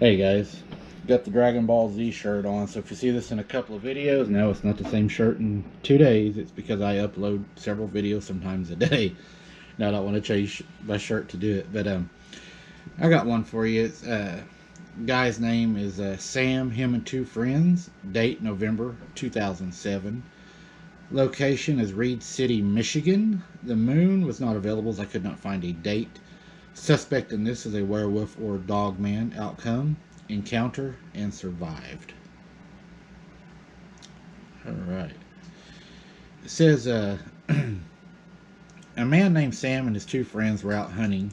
Hey guys, got the Dragon Ball Z shirt on, so if you see this in a couple of videos, no, it's not the same shirt in 2 days. It's because I upload several videos sometimes a day. Now I don't want to change my shirt to do it, but I got one for you. It's, guy's name is Sam, him and two friends. Date November 2007. Location is Reed City, Michigan. The moon was not available as I could not find a date. Suspect in this is a werewolf or dogman. Outcome: encounter and survived. Alright. It says a man named Sam and his two friends were out hunting,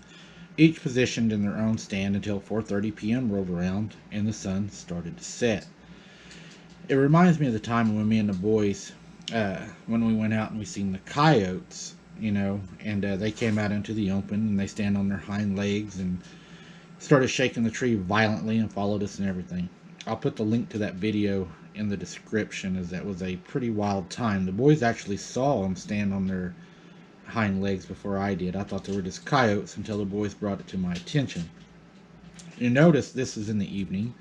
each positioned in their own stand until 4:30 p.m. rolled around and the sun started to set. It reminds me of the time when me and the boys, when we went out and we seen the coyotes, and they came out into the open and they stand on their hind legs and started shaking the tree violently and followed us and everything. I'll put the link to that video in the description, as that was a pretty wild time. The boys actually saw them stand on their hind legs before I did. I thought they were just coyotes until the boys brought it to my attention. You notice this is in the evening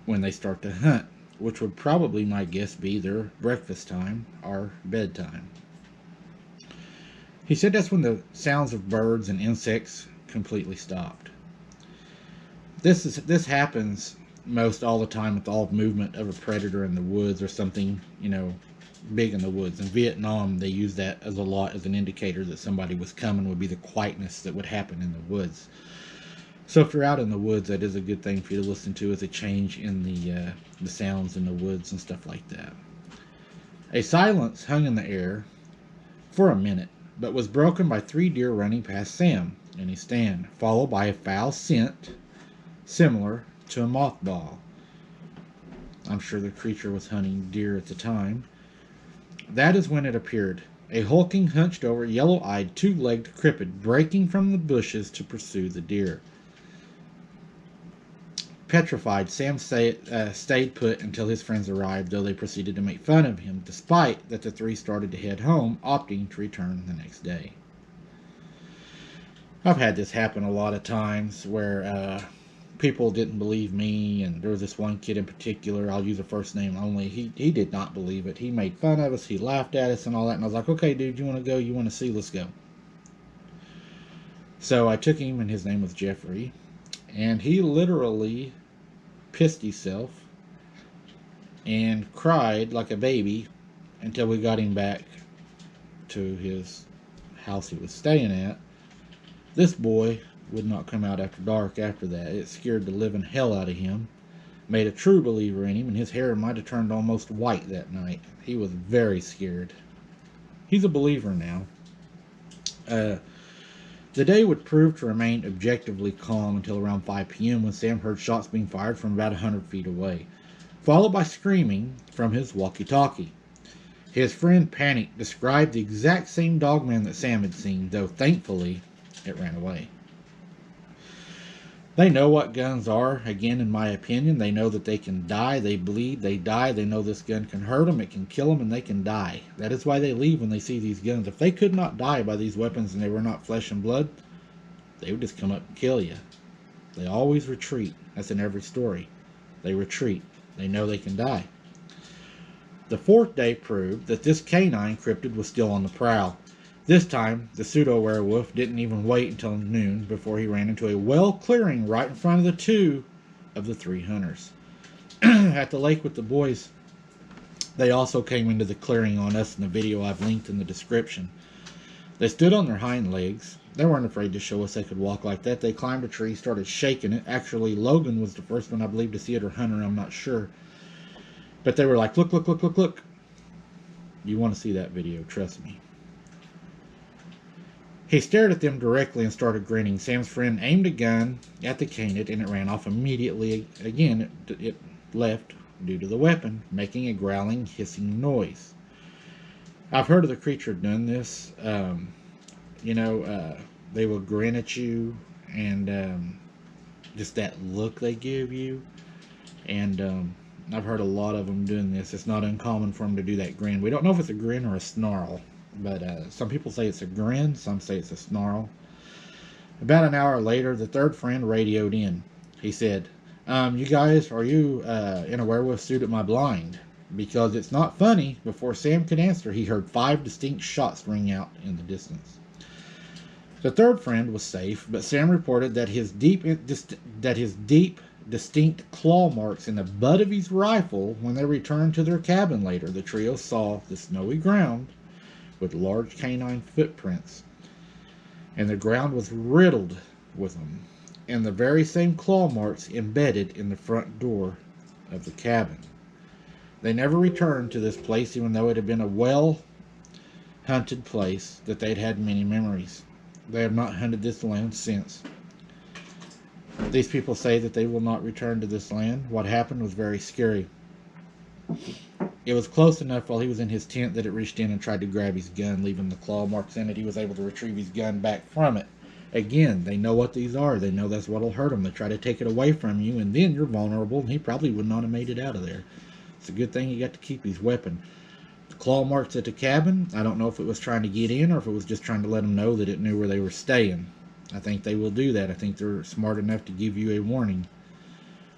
when they start to hunt, which would probably, my guess, be their breakfast time or bedtime. He said that's when the sounds of birds and insects completely stopped. This happens most all the time with all movement of a predator in the woods or something, big in the woods. In Vietnam, they use that as a lot as an indicator that somebody was coming, would be the quietness that would happen in the woods. So if you're out in the woods, that is a good thing for you to listen to, as a change in the sounds in the woods and stuff like that. A silence hung in the air for a minute, but was broken by 3 deer running past Sam in his stand, followed by a foul scent similar to a mothball. I'm sure the creature was hunting deer at the time. That is when it appeared. A hulking, hunched-over, yellow-eyed, two-legged cryptid breaking from the bushes to pursue the deer. Petrified, Sam stayed put until his friends arrived, though they proceeded to make fun of him, despite that the three started to head home, opting to return the next day. I've had this happen a lot of times where people didn't believe me, and there was this one kid in particular, I'll use a first name only. He did not believe it. He made fun of us, he laughed at us and all that, and I was like, okay dude, you want to go, you want to see, let's go. So I took him, and his name was Jeffrey, and he literally pissed himself and cried like a baby until we got him back to his house he was staying at. This boy would not come out after dark after that. It scared the living hell out of him, made a true believer in him, and his hair might have turned almost white that night. He was very scared. He's a believer now. The day would prove to remain objectively calm until around 5 p.m. when Sam heard shots being fired from about 100 feet away, followed by screaming from his walkie-talkie. His friend, panicked, described the exact same dogman that Sam had seen, though thankfully it ran away. They know what guns are. Again, in my opinion, they know that they can die, they bleed, they die. They know this gun can hurt them, it can kill them, and they can die. That is why they leave when they see these guns. If they could not die by these weapons and they were not flesh and blood, they would just come up and kill you. They always retreat. That's in every story. They retreat. They know they can die. The fourth day proved that this canine cryptid was still on the prowl. This time, the pseudo-werewolf didn't even wait until noon before he ran into a well clearing right in front of the two of the three hunters. At the lake with the boys, they also came into the clearing on us in the video I've linked in the description. They stood on their hind legs. They weren't afraid to show us they could walk like that. They climbed a tree, started shaking it. Actually, Logan was the first one, I believe, to see it, or Hunter, I'm not sure. But they were like, look, look, look, look, look. You want to see that video, trust me. He stared at them directly and started grinning. Sam's friend aimed a gun at the canid, and it ran off immediately. Again, it left due to the weapon, making a growling, hissing noise. I've heard of the creature doing this. They will grin at you, and just that look they give you. And I've heard a lot of them doing this. It's not uncommon for them to do that grin. We don't know if it's a grin or a snarl. But some people say it's a grin, some say it's a snarl. About an hour later, the third friend radioed in. He said, You guys, are you in a werewolf suit at my blind? Because it's not funny. Before Sam could answer, he heard 5 distinct shots ring out in the distance. The third friend was safe, but Sam reported that his deep, distinct claw marks in the butt of his rifle. When they returned to their cabin later, the trio saw the snowy ground with large canine footprints, and the ground was riddled with them, and the very same claw marks embedded in the front door of the cabin. They never returned to this place, even though it had been a well-hunted place that they'd had many memories. They have not hunted this land since. These people say that they will not return to this land. What happened was very scary. It was close enough while he was in his tent that it reached in and tried to grab his gun, leaving the claw marks in it. He was able to retrieve his gun back from it. Again, they know what these are. They know that's what will hurt them. They try to take it away from you, and then you're vulnerable, and he probably would not have made it out of there. It's a good thing he got to keep his weapon. The claw marks at the cabin, I don't know if it was trying to get in or if it was just trying to let them know that it knew where they were staying. I think they will do that. I think they're smart enough to give you a warning.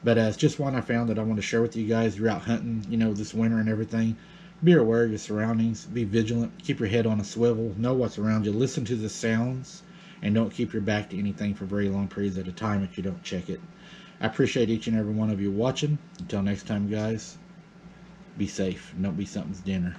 But it's just one I found that I want to share with you guys. You're out hunting, this winter and everything. Be aware of your surroundings. Be vigilant. Keep your head on a swivel. Know what's around you. Listen to the sounds. And don't keep your back to anything for very long periods at a time if you don't check it. I appreciate each and every one of you watching. Until next time, guys, be safe and don't be something's dinner.